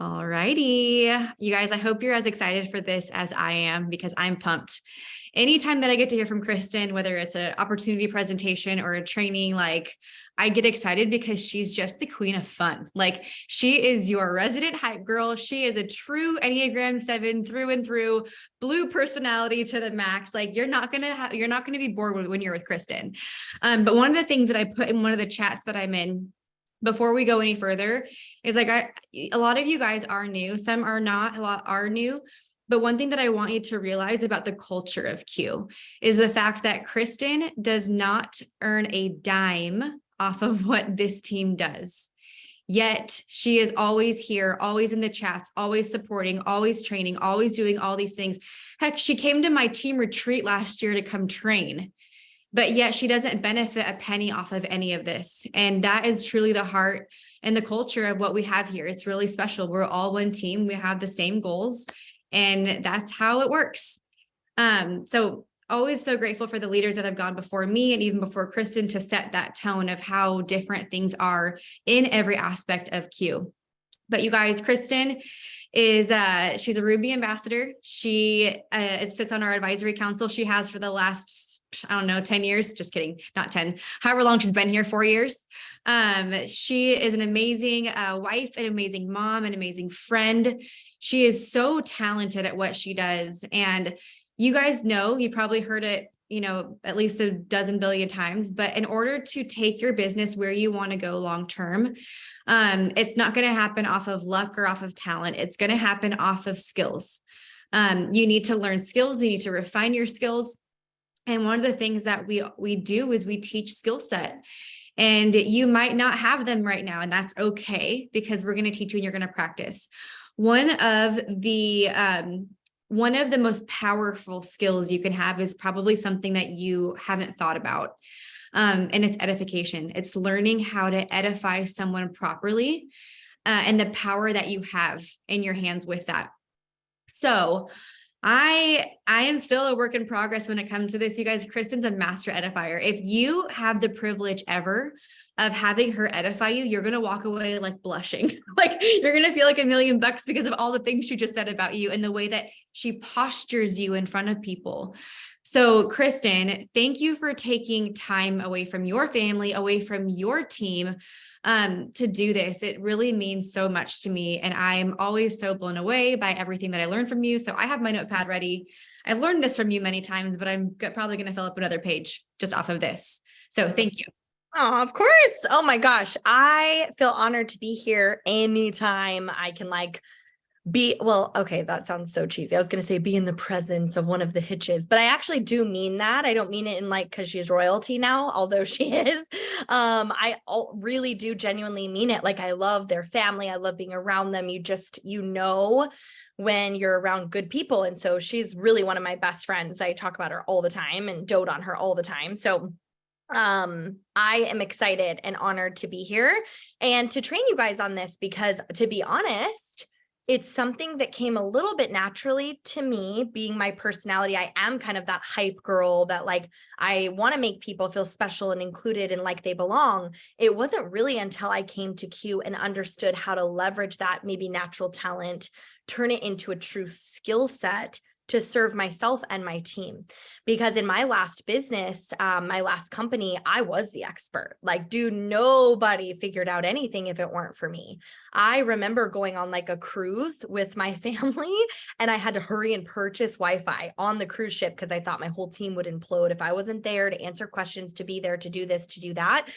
All righty. You guys, I hope you're as excited for this as I am because I'm pumped. Anytime that I get to hear from Kristen, whether it's an opportunity presentation or a training, like I get excited because she's just the queen of fun. Like she is your resident hype girl. She is a true Enneagram 7 through and through, blue personality to the max. Like you're not going to be bored when you're with Kristen. But one of the things that I put in one of the chats that I'm in before we go any further is like a lot of you guys are new, some are not, a lot are new. But one thing that I want you to realize about the culture of Q is the fact that Kristen does not earn a dime off of what this team does. Yet she is always here, always in the chats, always supporting, always training, always doing all these things. Heck, she came to my team retreat last year to come train. But yet she doesn't benefit a penny off of any of this. And that is truly the heart and the culture of what we have here. It's really special. We're all one team. We have the same goals, and that's how it works. So always so grateful for the leaders that have gone before me and even before Kristen to set that tone of how different things are in every aspect of Q. But you guys, Kristen is she's a Ruby ambassador. She sits on our advisory council. She has for the last 10 years, just kidding, not 10, however long she's been here, 4 years. She is an amazing wife, an amazing mom, an amazing friend. She is so talented at what she does. And you guys know, you probably heard it, at least a dozen billion times, but in order to take your business where you want to go long-term, it's not going to happen off of luck or off of talent. It's going to happen off of skills. You need to learn skills. You need to refine your skills. And one of the things that we do is we teach skill set, and you might not have them right now, and that's okay because we're going to teach you and you're going to practice. One of the most powerful skills you can have is probably something that you haven't thought about. And it's edification. It's learning how to edify someone properly, and the power that you have in your hands with that. So I am still a work in progress when it comes to this. You guys, Kristen's a master edifier. If you have the privilege ever of having her edify you, you're going to walk away like blushing. Like you're going to feel like $1 million because of all the things she just said about you and the way that she postures you in front of people. So Kristen, thank you for taking time away from your family, away from your team, to do this. It really means so much to me. And I'm always so blown away by everything that I learned from you. So I have my notepad ready. I've learned this from you many times, but I'm probably going to fill up another page just off of this. So thank you. Oh, of course. Oh my gosh. I feel honored to be here anytime I can okay, that sounds so cheesy. I was going to say be in the presence of one of the hitches, but I actually do mean that. I don't mean it in because she's royalty now, although she is. I really do genuinely mean it. Like I love their family. I love being around them. When you're around good people. And so she's really one of my best friends. I talk about her all the time and dote on her all the time. So I am excited and honored to be here and to train you guys on this because, to be honest, it's something that came a little bit naturally to me, being my personality. I am kind of that hype girl that I want to make people feel special and included and like they belong. It wasn't really until I came to Q and understood how to leverage that maybe natural talent, turn it into a true skill set to serve myself and my team. Because in my last business, my last company, I was the expert. Nobody figured out anything if it weren't for me. I remember going on a cruise with my family, and I had to hurry and purchase Wi-Fi on the cruise ship because I thought my whole team would implode if I wasn't there to answer questions, to be there, to do this, to do that.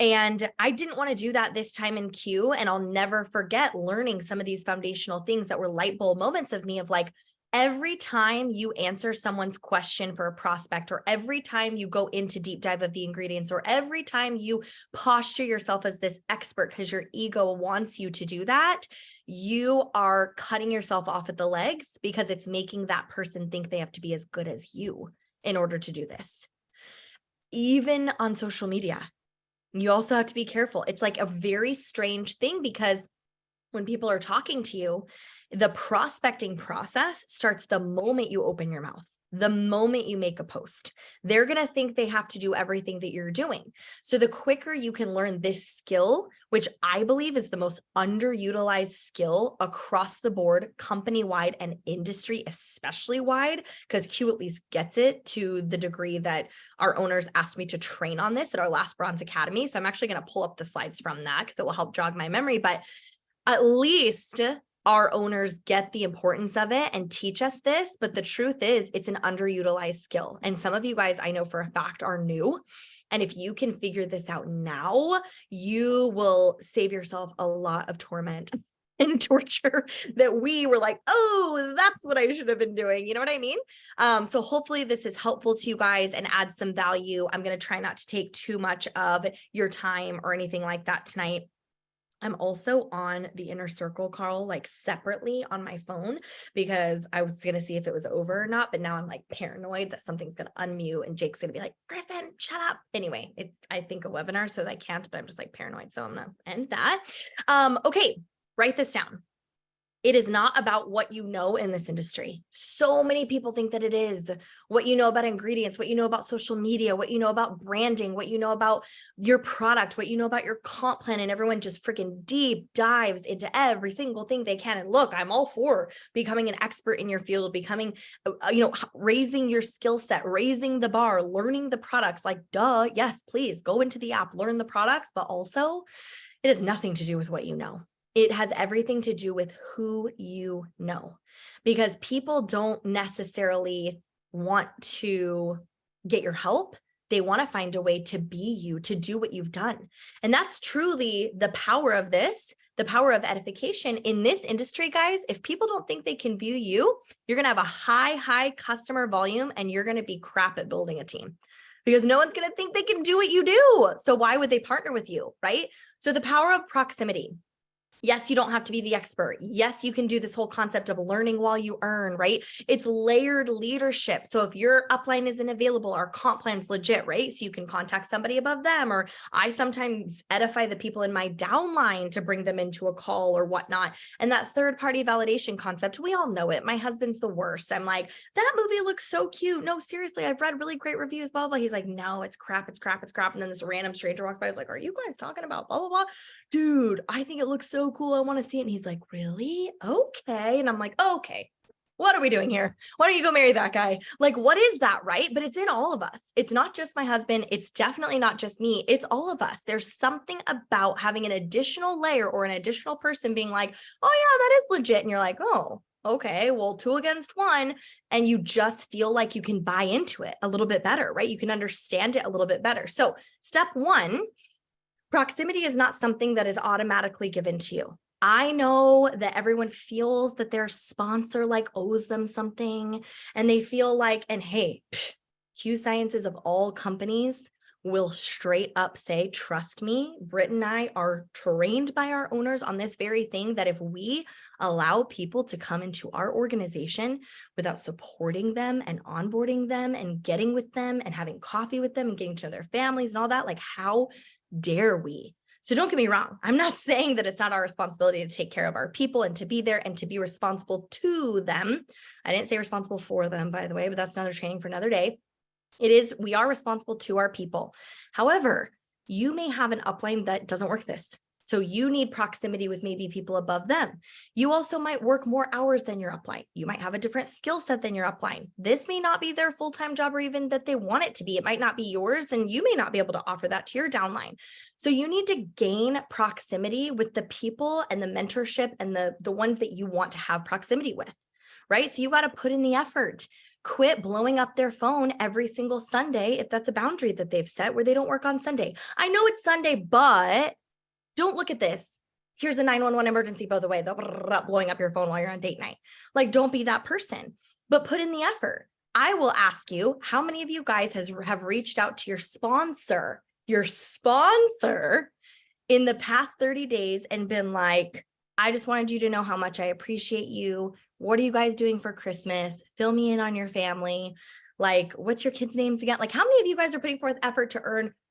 And I didn't want to do that this time in Q. And I'll never forget learning some of these foundational things that were light bulb moments of me of every time you answer someone's question for a prospect, or every time you go into deep dive of the ingredients, or every time you posture yourself as this expert because your ego wants you to do that, you are cutting yourself off at the legs because it's making that person think they have to be as good as you in order to do this. Even on social media, you also have to be careful. It's a very strange thing because when people are talking to you, the prospecting process starts the moment you open your mouth. the moment you make a post. They're going to think they have to do everything that you're doing. So the quicker you can learn this skill, which I believe is the most underutilized skill across the board, company-wide and industry, especially wide, because Q at least gets it to the degree that our owners asked me to train on this at our last Bronze Academy. So I'm actually going to pull up the slides from that because it will help jog my memory, but at least our owners get the importance of it and teach us this. But the truth is, it's an underutilized skill. And some of you guys, I know for a fact, are new. And if you can figure this out now, you will save yourself a lot of torment and torture that we were like, oh, that's what I should have been doing. You know what I mean? So hopefully this is helpful to you guys and adds some value. I'm going to try not to take too much of your time or anything like that tonight. I'm also on the inner circle call, like separately on my phone, because I was going to see if it was over or not, but now I'm like paranoid that something's going to unmute and Jake's going to be like, Kristen, shut up. Anyway, it's, I think, a webinar, so I can't, but I'm just like paranoid. So I'm going to end that. Okay. Write this down. It is not about what you know in this industry. So many people think that it is what you know about ingredients, what you know about social media, what you know about branding, what you know about your product, what you know about your comp plan, and everyone just freaking deep dives into every single thing they can. And look, I'm all for becoming an expert in your field, becoming, raising your skill set, raising the bar, learning the products. Like, duh, yes, please go into the app, learn the products, but also it has nothing to do with what you know. It has everything to do with who you know, because people don't necessarily want to get your help. They want to find a way to be you, to do what you've done. And that's truly the power of this, the power of edification in this industry, guys. If people don't think they can view you, you're going to have a high customer volume and you're going to be crap at building a team. Because no one's going to think they can do what you do. So why would they partner with you, right? So the power of proximity. Yes, you don't have to be the expert. Yes, you can do this whole concept of learning while you earn, right? It's layered leadership. So if your upline isn't available, our comp plan's legit, right? So you can contact somebody above them, or I sometimes edify the people in my downline to bring them into a call or whatnot. And that third-party validation concept, we all know it. My husband's the worst. I'm like, that movie looks so cute. No, seriously, I've read really great reviews, blah, blah, blah. He's like, no, it's crap, it's crap, it's crap. And then this random stranger walks by. I was like, are you guys talking about blah, blah, blah? Dude, I think it looks so cool. I want to see it. And he's like, really? Okay. And I'm like, okay, what are we doing here? Why don't you go marry that guy? Like, what is that, right? But it's in all of us. It's not just my husband. It's definitely not just me. It's all of us. There's something about having an additional layer or an additional person being like, oh yeah, that is legit. And you're like, oh, okay, well, 2 against 1. And you just feel like you can buy into it a little bit better, right? You can understand it a little bit better. So step 1, proximity is not something that is automatically given to you. I know that everyone feels that their sponsor like owes them something, and they feel like, and hey, Q Sciences of all companies will straight up say, trust me, Britt and I are trained by our owners on this very thing, that if we allow people to come into our organization without supporting them and onboarding them and getting with them and having coffee with them and getting to know their families and all that, like, how dare we? So don't get me wrong. I'm not saying that it's not our responsibility to take care of our people and to be there and to be responsible to them. I didn't say responsible for them, by the way, but that's another training for another day. It is, we are responsible to our people. However, you may have an upline that doesn't work this. So you need proximity with maybe people above them. You also might work more hours than your upline. You might have a different skill set than your upline. This may not be their full-time job, or even that they want it to be. It might not be yours, and you may not be able to offer that to your downline. So you need to gain proximity with the people and the mentorship and the ones that you want to have proximity with, right? So you got to put in the effort. Quit blowing up their phone every single Sunday if that's a boundary that they've set where they don't work on Sunday. I know it's Sunday, but don't look at this. Here's a 911 emergency, by the way, blowing up your phone while you're on date night. Like, don't be that person, but put in the effort. I will ask you, how many of you guys have reached out to your sponsor in the past 30 days and been like, I just wanted you to know how much I appreciate you. What are you guys doing for Christmas? Fill me in on your family. Like, what's your kids' names again? Like, how many of you guys are putting forth effort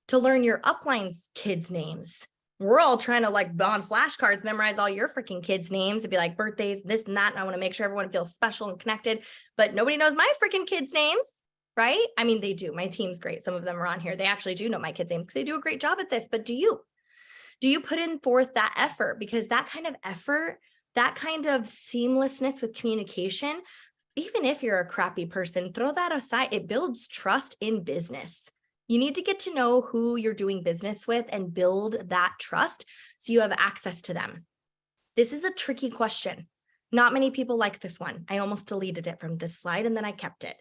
to learn your upline's kids' names? We're all trying to like on flashcards, memorize all your freaking kids' names and be like birthdays, this and that. And I want to make sure everyone feels special and connected, but nobody knows my freaking kids' names, right? I mean, they do. My team's great. Some of them are on here. They actually do know my kids' names because they do a great job at this. But do you put in forth that effort? Because that kind of effort, that kind of seamlessness with communication, even if you're a crappy person, throw that aside. It builds trust in business. You need to get to know who you're doing business with and build that trust so you have access to them. This is a tricky question. Not many people like this one. I almost deleted it from this slide and then I kept it.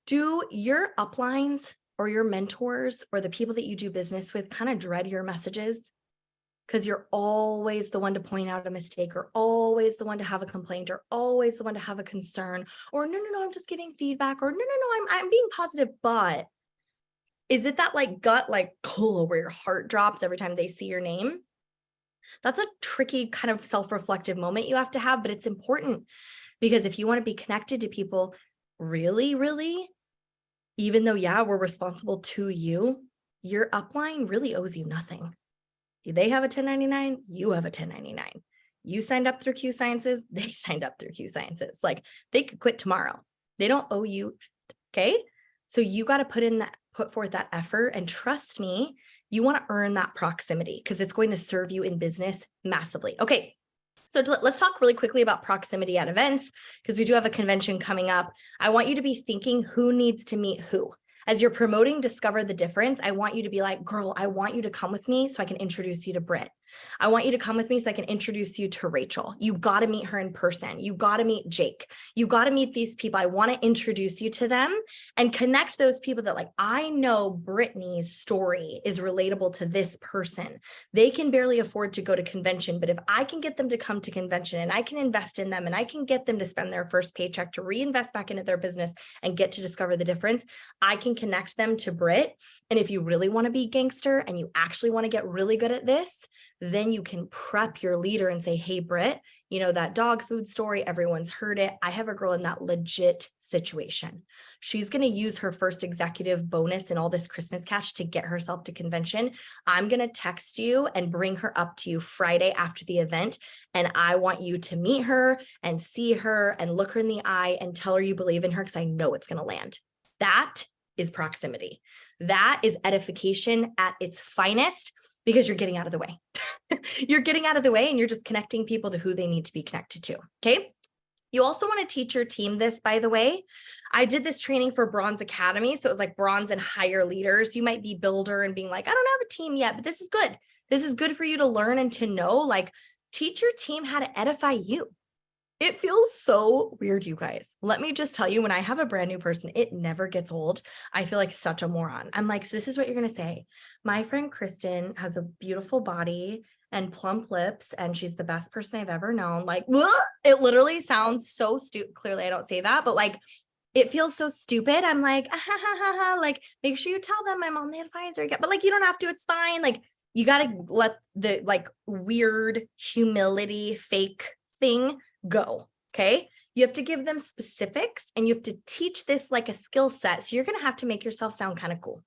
Do your uplines or your mentors or the people that you do business with kind of dread your messages? Because you're always the one to point out a mistake, or always the one to have a complaint, or always the one to have a concern, or no, I'm just giving feedback, or no, I'm being positive. But is it that like gut, like where your heart drops every time they see your name? That's a tricky kind of self-reflective moment you have to have, but it's important because if you want to be connected to people really, really, even though, yeah, we're responsible to you, your upline really owes you nothing. They have a 1099, you have a 1099. You signed up through Q Sciences, they signed up through Q Sciences. Like they could quit tomorrow. They don't owe you. Okay. So you got to put forth that effort, and trust me, you want to earn that proximity because it's going to serve you in business massively. Okay. So let's talk really quickly about proximity at events because we do have a convention coming up. I want you to be thinking who needs to meet who. As you're promoting Discover the Difference, I want you to be like, girl, I want you to come with me so I can introduce you to Britt. I want you to come with me so I can introduce you to Rachel. You got to meet her in person. You got to meet Jake. You got to meet these people. I want to introduce you to them and connect those people that like, I know Brittany's story is relatable to this person. They can barely afford to go to convention, but if I can get them to come to convention and I can invest in them and I can get them to spend their first paycheck to reinvest back into their business and get to Discover the Difference, I can connect them to Britt. And if you really want to be gangster and you actually want to get really good at this, then you can prep your leader and say, hey, Britt, you know, that dog food story, everyone's heard it. I have a girl in that legit situation. She's going to use her first executive bonus and all this Christmas cash to get herself to convention. I'm going to text you and bring her up to you Friday after the event. And I want you to meet her and see her and look her in the eye and tell her you believe in her because I know it's going to land. That is proximity. That is edification at its finest because you're getting out of the way. You're getting out of the way and you're just connecting people to who they need to be connected to. Okay. You also want to teach your team this, by the way. I did this training for Bronze Academy. So it was like bronze and higher leaders. You might be builder and being like, I don't have a team yet, but this is good. This is good for you to learn and to know, like teach your team how to edify you. It feels so weird, you guys. Let me just tell you, when I have a brand new person, it never gets old. I feel like such a moron. I'm like, so this is what you're going to say. My friend Kristen has a beautiful body and plump lips, and she's the best person I've ever known. Like, it literally sounds so stupid. Clearly, I don't say that, but like, it feels so stupid. I'm like, like, make sure you tell them I'm on the advisory. But like, you don't have to. It's fine. Like, you got to let the like weird humility fake thing go. Okay. You have to give them specifics and you have to teach this like a skill set. So you're going to have to make yourself sound kind of cool.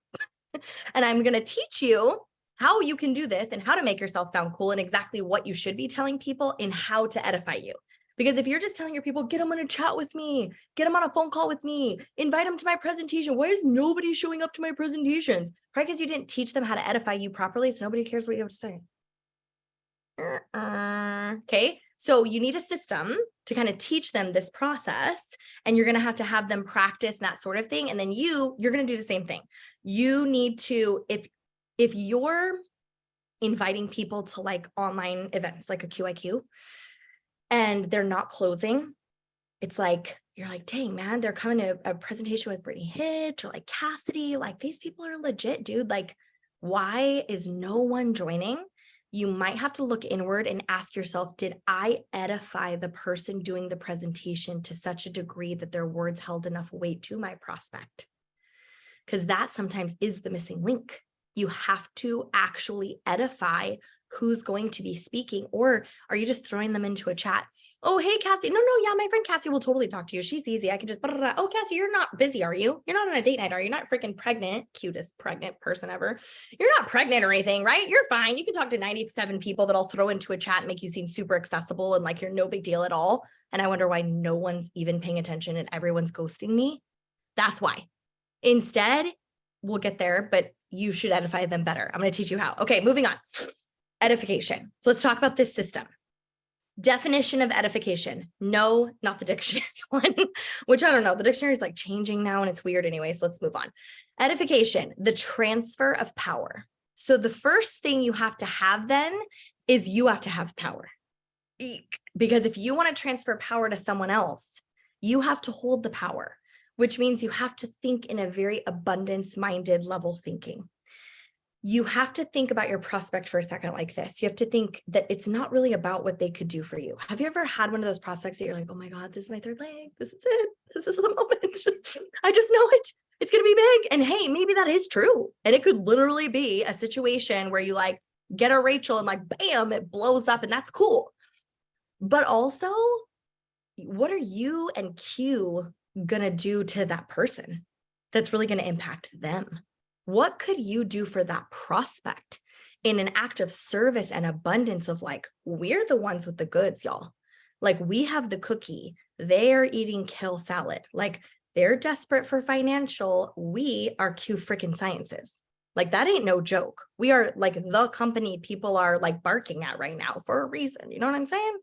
And I'm going to teach you how you can do this and how to make yourself sound cool and exactly what you should be telling people and how to edify you. Because if you're just telling your people, get them on a chat with me, get them on a phone call with me, invite them to my presentation. Why is nobody showing up to my presentations? Probably because you didn't teach them how to edify you properly. So nobody cares what you have to say. Okay. So you need a system to kind of teach them this process, and you're going to have them practice and that sort of thing. And then you're going to do the same thing. You need to, if you're inviting people to like online events, like a QIQ, and they're not closing, it's like, you're like, dang, man, they're coming to a presentation with Brittany Hitch or like Cassidy. Like these people are legit, dude. Like, why is no one joining? You might have to look inward and ask yourself, did I edify the person doing the presentation to such a degree that their words held enough weight to my prospect? Because that sometimes is the missing link. You have to actually edify who's going to be speaking, or are you just throwing them into a chat? Oh, hey, Cassie. No, yeah, my friend Cassie will totally talk to you. She's easy. I can just, oh, Cassie, you're not busy, are you? You're not on a date night, are you? Not freaking pregnant, cutest pregnant person ever. You're not pregnant or anything, right? You're fine. You can talk to 97 people that I'll throw into a chat and make you seem super accessible and like you're no big deal at all. And I wonder why no one's even paying attention and everyone's ghosting me. That's why. Instead, we'll get there, but you should edify them better. I'm going to teach you how. Okay, moving on. Edification. So let's talk about this system. Definition of edification. No, not the dictionary one, which I don't know. The dictionary is like changing now and it's weird anyway. So let's move on. Edification, the transfer of power. So the first thing you have to have then is you have to have power. Because if you want to transfer power to someone else, you have to hold the power, which means you have to think in a very abundance-minded level thinking. You have to think about your prospect for a second like this. You have to think that it's not really about what they could do for you. Have you ever had one of those prospects that you're like, oh my God, this is my third leg. This is it. This is the moment. I just know it. It's going to be big. And hey, maybe that is true. And it could literally be a situation where you like get a Rachel and like, bam, it blows up and that's cool. But also, what are you and Q going to do to that person that's really going to impact them? What could you do for that prospect in an act of service and abundance of like, we're the ones with the goods, y'all. Like we have the cookie, they're eating kale salad. Like they're desperate for financial. We are Q freaking sciences. Like that ain't no joke. We are like the company people are like barking at right now for a reason. You know what I'm saying?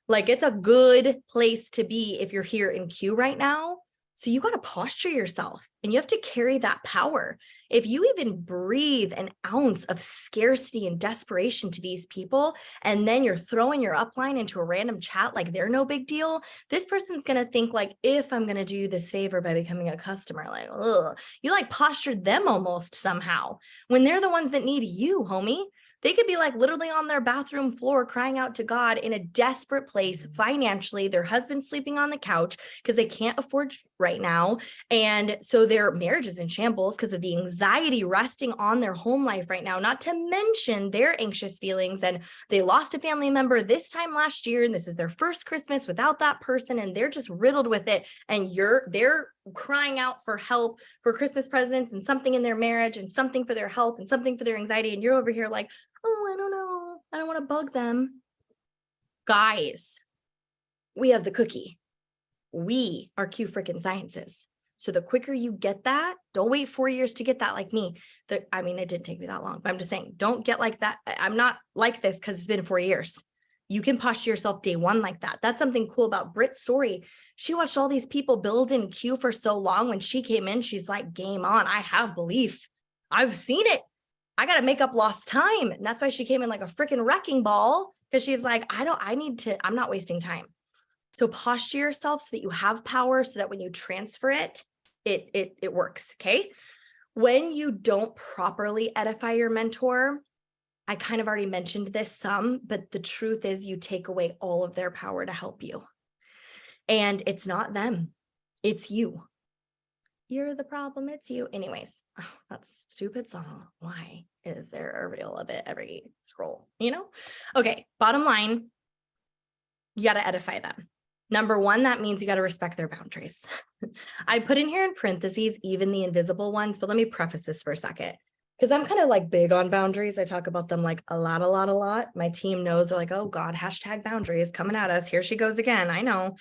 Like it's a good place to be if you're here in Q right now. So you got to posture yourself and you have to carry that power. If you even breathe an ounce of scarcity and desperation to these people, and then you're throwing your upline into a random chat like they're no big deal, this person's going to think like, if I'm going to do you this favor by becoming a customer, like, ugh, you like postured them almost somehow when they're the ones that need you, homie. They could be like literally on their bathroom floor crying out to God in a desperate place financially. Their husband's sleeping on the couch because they can't afford right now. And so their marriage is in shambles because of the anxiety resting on their home life right now, not to mention their anxious feelings. And they lost a family member this time last year. And this is their first Christmas without that person. And they're just riddled with it. And they're crying out for help for Christmas presents and something in their marriage and something for their health and something for their anxiety. And you're over here like, oh, I don't know. I don't want to bug them. Guys, we have the cookie. We are Q freaking sciences. So the quicker you get that, don't wait 4 years to get that like me. It didn't take me that long, but I'm just saying, don't get like that. I'm not like this because it's been 4 years. You can posture yourself day one like that. That's something cool about Britt's story. She watched all these people build in Q for so long. When she came in, she's like, game on. I have belief. I've seen it. I got to make up lost time. And that's why she came in like a freaking wrecking ball, because she's like, I'm not wasting time. So posture yourself so that you have power, so that when you transfer it, it works. Okay. When you don't properly edify your mentor, I kind of already mentioned this some, but the truth is you take away all of their power to help you. And it's not them. It's you. You're the problem. It's you. Anyways, that stupid song. Why is there a reel of it every scroll? Okay. Bottom line, you got to edify them. Number one, that means you got to respect their boundaries. I put in here in parentheses, even the invisible ones, but let me preface this for a second, because I'm kind of like big on boundaries. I talk about them like a lot. My team knows, they're like, oh God, hashtag boundaries coming at us. Here she goes again. I know,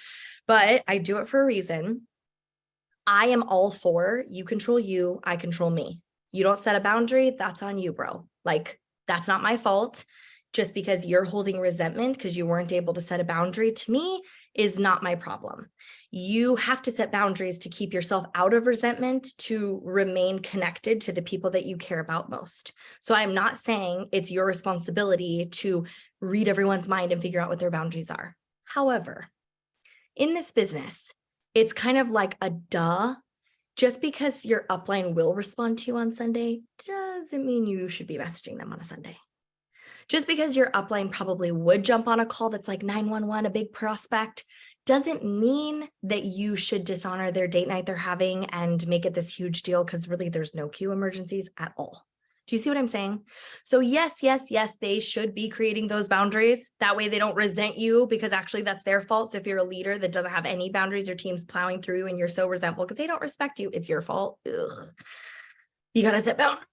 but I do it for a reason. I am all for you control you, I control me. You don't set a boundary, that's on you, bro. Like, that's not my fault. Just because you're holding resentment because you weren't able to set a boundary to me is not my problem. You have to set boundaries to keep yourself out of resentment, to remain connected to the people that you care about most. So I'm not saying it's your responsibility to read everyone's mind and figure out what their boundaries are. However, in this business, it's kind of like a duh. Just because your upline will respond to you on Sunday doesn't mean you should be messaging them on a Sunday. Just because your upline probably would jump on a call that's like 911, a big prospect, doesn't mean that you should dishonor their date night they're having and make it this huge deal, because really there's no Q emergencies at all. Do you see what I'm saying? So yes, yes, yes, they should be creating those boundaries. That way they don't resent you because actually that's their fault. So if you're a leader that doesn't have any boundaries, your team's plowing through and you're so resentful because they don't respect you, it's your fault. Ugh. You got to set boundaries.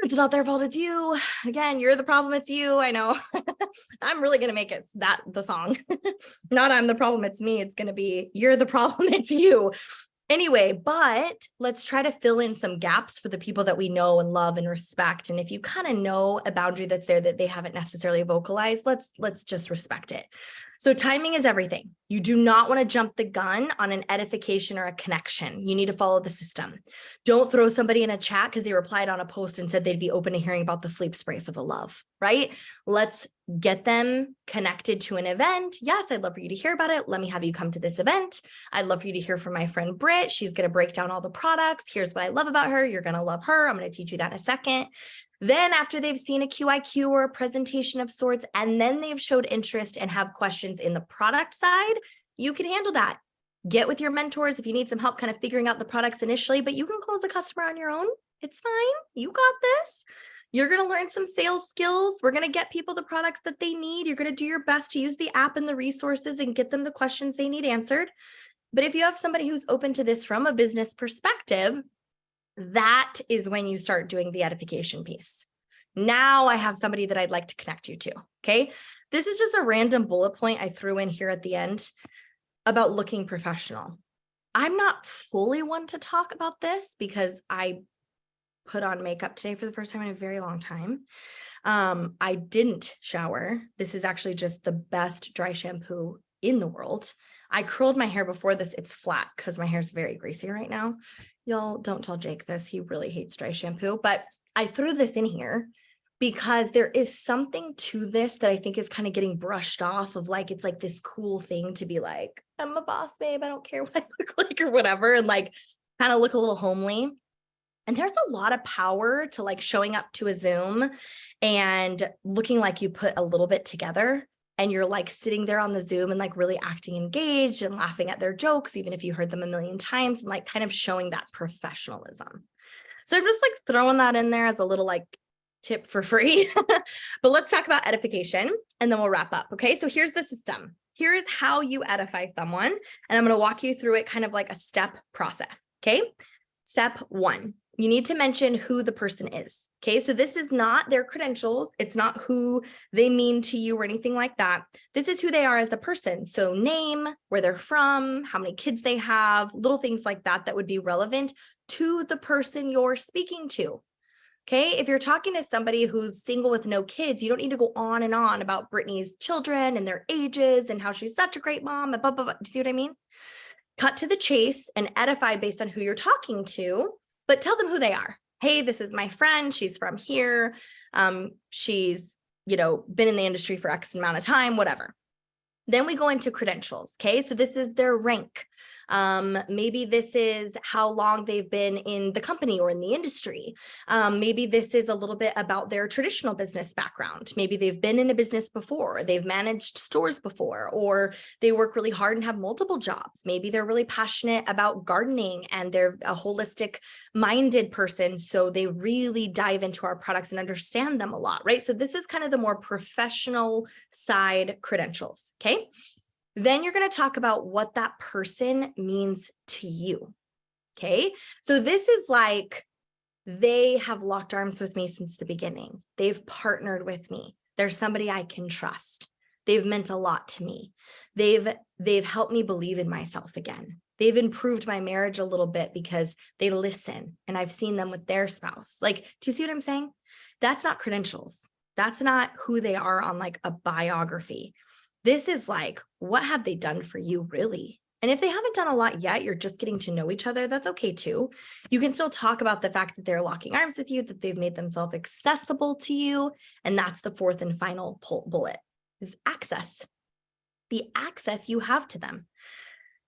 It's not their fault, it's you. Again, you're the problem, it's you. I know. I'm really going to make it that the song. Not I'm the problem, it's me. It's going to be you're the problem, it's you. Anyway, but let's try to fill in some gaps for the people that we know and love and respect. And if you kind of know a boundary that's there that they haven't necessarily vocalized, let's just respect it. So timing is everything. You do not want to jump the gun on an edification or a connection. You need to follow the system. Don't throw somebody in a chat because they replied on a post and said they'd be open to hearing about the sleep spray for the love, right? Let's get them connected to an event. Yes, I'd love for you to hear about it. Let me have you come to this event. I'd love for you to hear from my friend Britt. She's going to break down all the products. Here's what I love about her. You're going to love her. I'm going to teach you that in a second. Then after they've seen a QIQ or a presentation of sorts, and then they've showed interest and have questions in the product side, you can handle that. Get with your mentors if you need some help kind of figuring out the products initially, but you can close a customer on your own. It's fine. You got this. You're going to learn some sales skills. We're going to get people the products that they need. You're going to do your best to use the app and the resources and get them the questions they need answered. But if you have somebody who's open to this from a business perspective, that is when you start doing the edification piece. Now I have somebody that I'd like to connect you to. Okay. This is just a random bullet point I threw in here at the end about looking professional. I'm not fully one to talk about this because I put on makeup today for the first time in a very long time. I didn't shower. This is actually just the best dry shampoo in the world. I curled my hair before this. It's flat because my hair is very greasy right now. Y'all don't tell Jake this. He really hates dry shampoo, but I threw this in here because there is something to this that I think is kind of getting brushed off of like, it's like this cool thing to be like, I'm a boss babe. I don't care what I look like or whatever. And like kind of look a little homely. And there's a lot of power to like showing up to a Zoom and looking like you put a little bit together and you're like sitting there on the Zoom and like really acting engaged and laughing at their jokes, even if you heard them a million times, and like kind of showing that professionalism. So I'm just like throwing that in there as a little like tip for free. But let's talk about edification and then we'll wrap up. Okay. So here's the system. Here is how you edify someone. And I'm going to walk you through it kind of like a step process. Okay. Step 1, you need to mention who the person is. Okay, so this is not their credentials. It's not who they mean to you or anything like that. This is who they are as a person. So name, where they're from, how many kids they have, little things like that that would be relevant to the person you're speaking to. Okay, if you're talking to somebody who's single with no kids, you don't need to go on and on about Brittany's children and their ages and how she's such a great mom and blah, blah, blah. Do you see what I mean? Cut to the chase and edify based on who you're talking to, but tell them who they are. Hey, this is my friend. She's from here. She's, been in the industry for X amount of time, whatever. Then we go into credentials. Okay. So this is their rank. Maybe this is how long they've been in the company or in the industry. Maybe this is a little bit about their traditional business background. Maybe they've been in a business before, they've managed stores before, or they work really hard and have multiple jobs. Maybe they're really passionate about gardening and they're a holistic minded person. So they really dive into our products and understand them a lot, right? So this is kind of the more professional side credentials. Okay. Then you're going to talk about what that person means to you. Okay. So this is like, they have locked arms with me since the beginning. They've partnered with me. They're somebody I can trust. They've meant a lot to me. They've helped me believe in myself again. They've improved my marriage a little bit because they listen and I've seen them with their spouse. Like, do you see what I'm saying? That's not credentials. That's not who they are on like a biography. This is like, what have they done for you really? And if they haven't done a lot yet, you're just getting to know each other. That's okay too. You can still talk about the fact that they're locking arms with you, that they've made themselves accessible to you. And that's the fourth and final bullet is access. The access you have to them.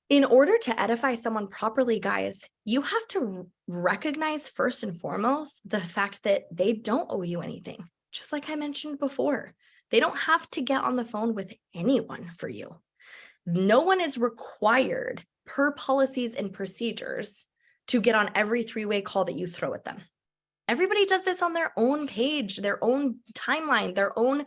In order to edify someone properly, guys, you have to recognize first and foremost the fact that they don't owe you anything. Just like I mentioned before. They don't have to get on the phone with anyone for you. No one is required per policies and procedures to get on every 3-way call that you throw at them. Everybody does this on their own page, their own timeline, their own,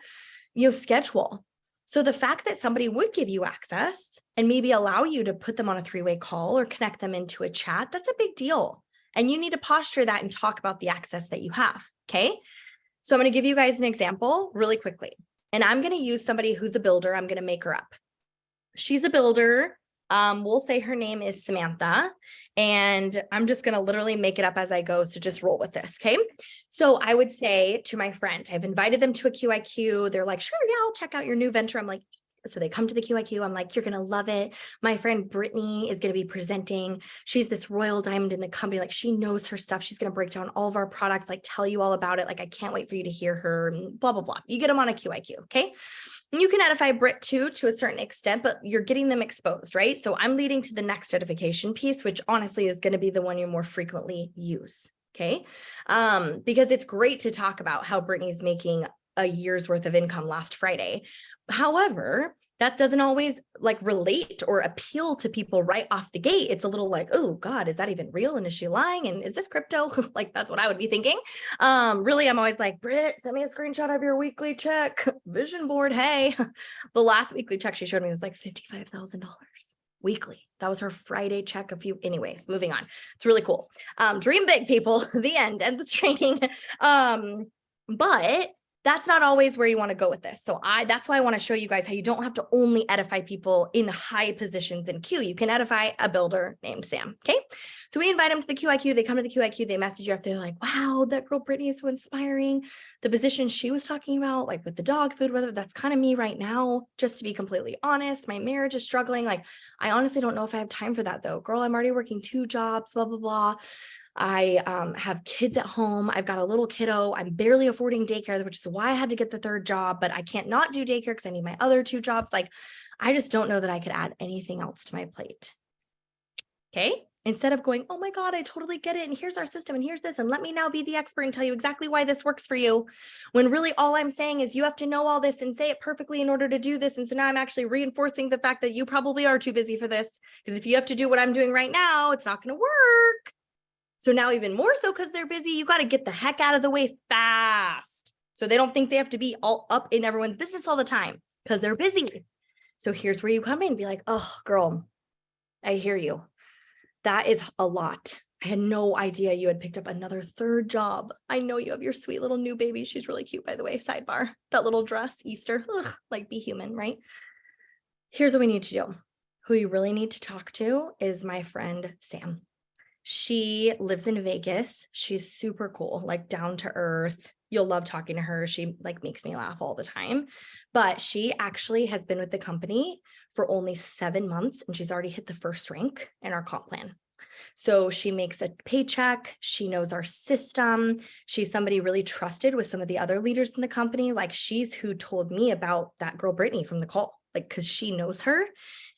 schedule. So the fact that somebody would give you access and maybe allow you to put them on a 3-way call or connect them into a chat, that's a big deal. And you need to posture that and talk about the access that you have. Okay. So I'm going to give you guys an example really quickly. And I'm going to use somebody who's a builder. I'm going to make her up. She's a builder. We'll say her name is Samantha, and I'm just going to literally make it up as I go. So just roll with this. Okay. So I would say to my friend, I've invited them to a QIQ. They're like, sure, yeah, I'll check out your new venture. I'm like, so they come to the QIQ. I'm like, you're going to love it. My friend Brittany is going to be presenting. She's this royal diamond in the company. Like, she knows her stuff. She's going to break down all of our products, like tell you all about it. Like, I can't wait for you to hear her, and blah, blah, blah. You get them on a QIQ. Okay. And you can edify Brit too, to a certain extent, but you're getting them exposed, right? So I'm leading to the next edification piece, which honestly is going to be the one you more frequently use. Okay. Because it's great to talk about how Brittany's making a year's worth of income last Friday. However, that doesn't always like relate or appeal to people right off the gate. It's a little like, oh God, is that even real? And is she lying? And is this crypto? Like, that's what I would be thinking. Really, I'm always like, Britt, send me a screenshot of your weekly check, vision board. Hey, the last weekly check she showed me was like $55,000 weekly. That was her Friday check. Anyways, moving on. It's really cool. Dream big, people. The end and the training. But that's not always where you want to go with this. So that's why I want to show you guys how you don't have to only edify people in high positions in Q. You can edify a builder named Sam. Okay. So we invite them to the QIQ. They come to the QIQ. They message you after. They're like, wow, that girl Brittany is so inspiring. The position she was talking about, like with the dog food, whether that's kind of me right now, just to be completely honest, my marriage is struggling. Like, I honestly don't know if I have time for that though. Girl, I'm already working 2 jobs, blah, blah, blah. I have kids at home. I've got a little kiddo. I'm barely affording daycare, which is why I had to get the 3rd job, but I can't not do daycare because I need my other 2 jobs. Like, I just don't know that I could add anything else to my plate. Okay. Instead of going, oh my God, I totally get it. And here's our system and here's this. And let me now be the expert and tell you exactly why this works for you. When really all I'm saying is you have to know all this and say it perfectly in order to do this. And so now I'm actually reinforcing the fact that you probably are too busy for this. Because if you have to do what I'm doing right now, it's not going to work. So now even more so because they're busy, you got to get the heck out of the way fast. So they don't think they have to be all up in everyone's business all the time because they're busy. So here's where you come in and be like, oh, girl, I hear you. That is a lot. I had no idea you had picked up another 3rd job. I know you have your sweet little new baby. She's really cute, by the way. Sidebar. That little dress, Easter. Ugh, like, be human, right? Here's what we need to do. Who you really need to talk to is my friend, Sam. She lives in Vegas. She's super cool, like down to earth. You'll love talking to her. She like makes me laugh all the time, but she actually has been with the company for only 7 months and she's already hit the 1st rank in our comp plan. So she makes a paycheck. She knows our system. She's somebody really trusted with some of the other leaders in the company. Like, she's who told me about that girl, Brittany, from the call, like, cause she knows her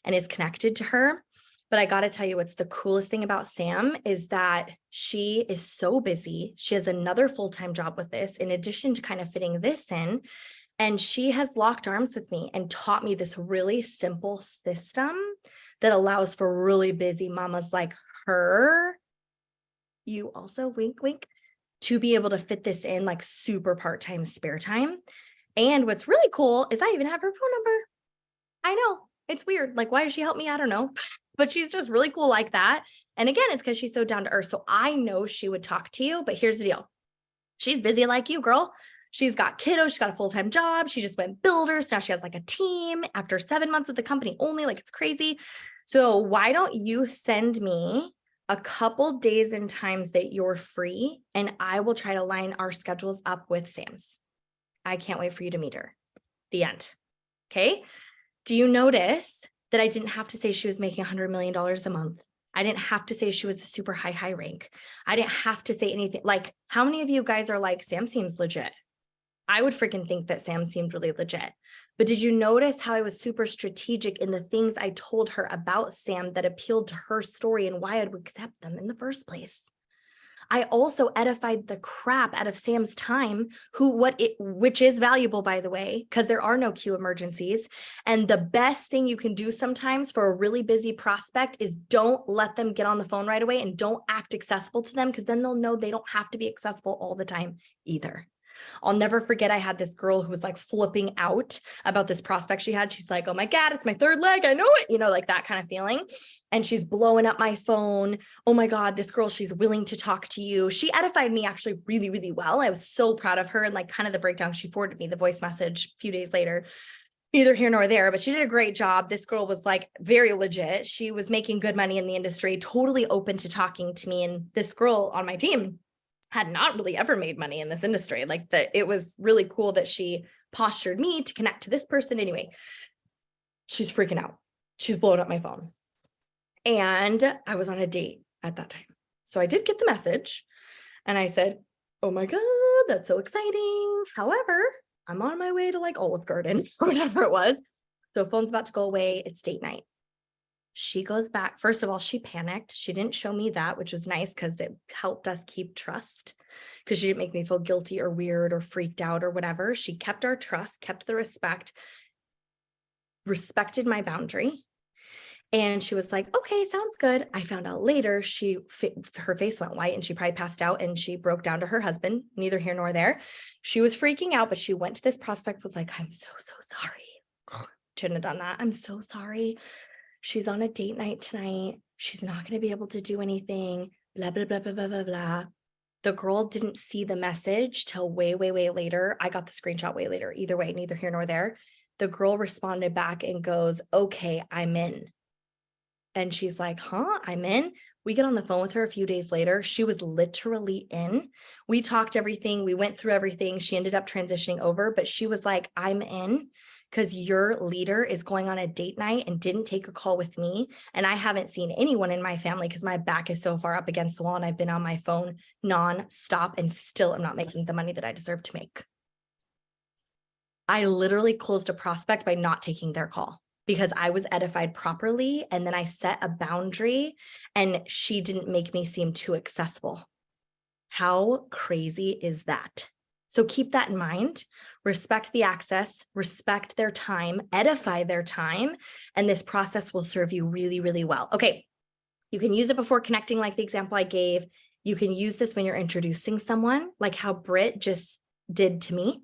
and is connected to her. But I got to tell you, what's the coolest thing about Sam is that she is so busy. She has another full-time job with this, in addition to kind of fitting this in. And she has locked arms with me and taught me this really simple system that allows for really busy mamas like her, you also, wink, wink, to be able to fit this in like super part-time spare time. And what's really cool is I even have her phone number. I know, it's weird. Like, why does she help me? I don't know. But she's just really cool like that. And again, it's because she's so down to earth. So I know she would talk to you, but here's the deal. She's busy like you, girl. She's got kiddos. She's got a full-time job. She just went builders. Now she has like a team after 7 months with the company only. Like, it's crazy. So why don't you send me a couple days and times that you're free, and I will try to line our schedules up with Sam's. I can't wait for you to meet her. The end. Okay. Do you notice that I didn't have to say she was making $100 million a month? I didn't have to say she was a super high rank. I didn't have to say anything. Like, how many of you guys are like, Sam seems legit? I would freaking think that Sam seemed really legit. But did you notice how I was super strategic in the things I told her about Sam that appealed to her story and why I would accept them in the first place? I also edified the crap out of Sam's time, which is valuable, by the way, because there are no queue emergencies. And the best thing you can do sometimes for a really busy prospect is don't let them get on the phone right away and don't act accessible to them, because then they'll know they don't have to be accessible all the time either. I'll never forget, I had this girl who was like flipping out about this prospect she had. She's like, oh my God, it's my third leg. I know it, like that kind of feeling. And she's blowing up my phone. Oh my God, this girl, she's willing to talk to you. She edified me actually really, really well. I was so proud of her. And like kind of the breakdown, she forwarded me the voice message a few days later. Neither here nor there, but she did a great job. This girl was like very legit. She was making good money in the industry, totally open to talking to me. And this girl on my team had not really ever made money in this industry. It was really cool that she postured me to connect to this person. Anyway, she's freaking out. She's blowing up my phone. And I was on a date at that time. So I did get the message and I said, oh my God, that's so exciting. However, I'm on my way to like Olive Garden or whatever it was. So phone's about to go away. It's date night. She goes back. First of all, she panicked. She didn't show me that, which was nice because it helped us keep trust, because she didn't make me feel guilty or weird or freaked out or whatever. She kept our trust, kept the respect, respected my boundary. And she was like, okay, sounds good. I found out later her face went white and she probably passed out and she broke down to her husband, neither here nor there. She was freaking out, but she went to this prospect, was like, I'm so sorry. Shouldn't have done that. I'm so sorry. She's on a date night tonight. She's not going to be able to do anything, blah, blah, blah, blah, blah, blah, blah. The girl didn't see the message till way, way, way later. I got the screenshot way later. Either way, neither here nor there. The girl responded back and goes, okay, I'm in. And she's like, huh, I'm in. We get on the phone with her a few days later. She was literally in. We talked everything. We went through everything. She ended up transitioning over, but she was like, I'm in, because your leader is going on a date night and didn't take a call with me. And I haven't seen anyone in my family because my back is so far up against the wall and I've been on my phone nonstop and still am not making the money that I deserve to make. I literally closed a prospect by not taking their call because I was edified properly. And then I set a boundary and she didn't make me seem too accessible. How crazy is that? So keep that in mind. Respect the access, respect their time, edify their time, and this process will serve you really, really well. Okay, you can use it before connecting, like the example I gave. You can use this when you're introducing someone, like how Britt just did to me,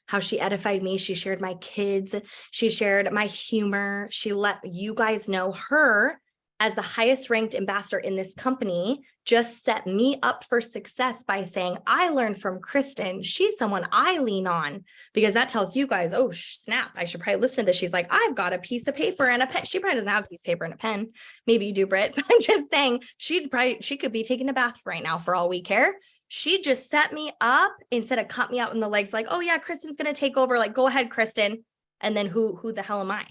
how she edified me. She shared my kids. She shared my humor. She let you guys know her as the highest ranked ambassador in this company just set me up for success by saying, I learned from Kristen. She's someone I lean on, because that tells you guys, oh, snap, I should probably listen to this. She's like, I've got a piece of paper and a pen. She probably doesn't have a piece of paper and a pen. Maybe you do, Britt, but I'm just saying she could be taking a bath right now for all we care. She just set me up instead of cut me out in the legs like, oh yeah, Kristen's going to take over. Like, go ahead, Kristen. And then who the hell am I?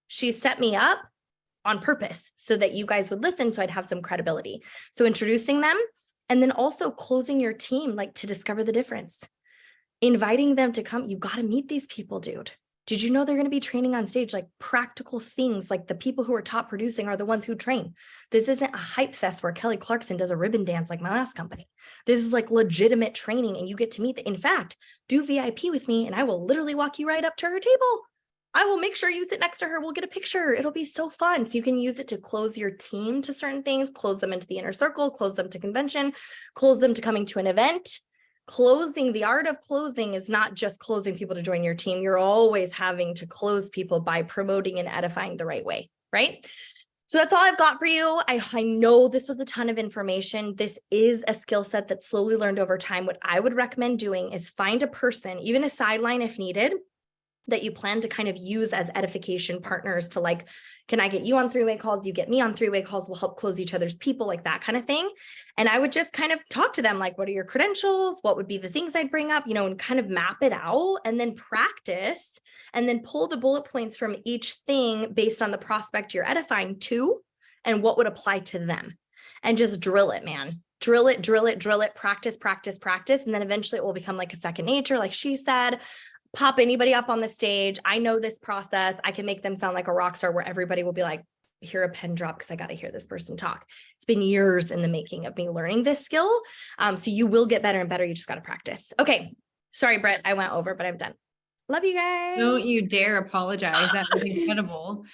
She set me up on purpose so that you guys would listen, so I'd have some credibility. So introducing them, and then also closing your team, like to discover the difference, inviting them to come. You got to meet these people, dude. Did you know they're going to be training on stage? Like practical things, like the people who are top producing are the ones who train. This isn't a hype fest where Kelly Clarkson does a ribbon dance like my last company. This is like legitimate training, and you get to meet in fact, do VIP with me and I will literally walk you right up to her table. I will make sure you sit next to her. We'll get a picture. It'll be so fun. So you can use it to close your team to certain things, close them into the inner circle, close them to convention, close them to coming to an event. Closing, the art of closing is not just closing people to join your team. You're always having to close people by promoting and edifying the right way, right? So that's all I've got for you. I know this was a ton of information. This is a skill set that's slowly learned over time. What I would recommend doing is find a person, even a sideline if needed, that you plan to kind of use as edification partners to like, can I get you on three-way calls? You get me on three-way calls. We'll help close each other's people, like that kind of thing. And I would just kind of talk to them, like, what are your credentials? What would be the things I'd bring up, and kind of map it out and then practice and then pull the bullet points from each thing based on the prospect you're edifying to and what would apply to them. And just drill it, man. Drill it, practice, practice, practice. And then eventually it will become like a second nature, like she said. Pop anybody up on the stage. I know this process. I can make them sound like a rock star where everybody will be like, hear a pen drop because I got to hear this person talk. It's been years in the making of me learning this skill. So you will get better and better. You just got to practice. Okay. Sorry, Brett, I went over, but I'm done. Love you guys. Don't you dare apologize. That was incredible.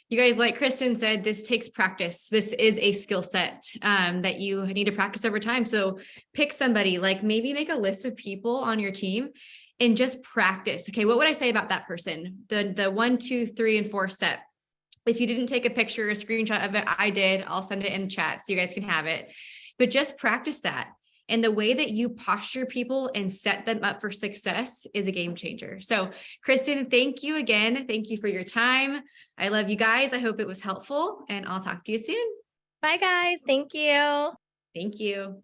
You guys, like Kristen said, this takes practice. This is a skill set that you need to practice over time. So pick somebody, like maybe make a list of people on your team and just practice. Okay, what would I say about that person? The 1, 2, 3, and 4 step. If you didn't take a picture, a screenshot of it, I did. I'll send it in chat so you guys can have it. But just practice that. And the way that you posture people and set them up for success is a game changer. So, Kristen, thank you again. Thank you for your time. I love you guys. I hope it was helpful, and I'll talk to you soon. Bye, guys. Thank you. Thank you.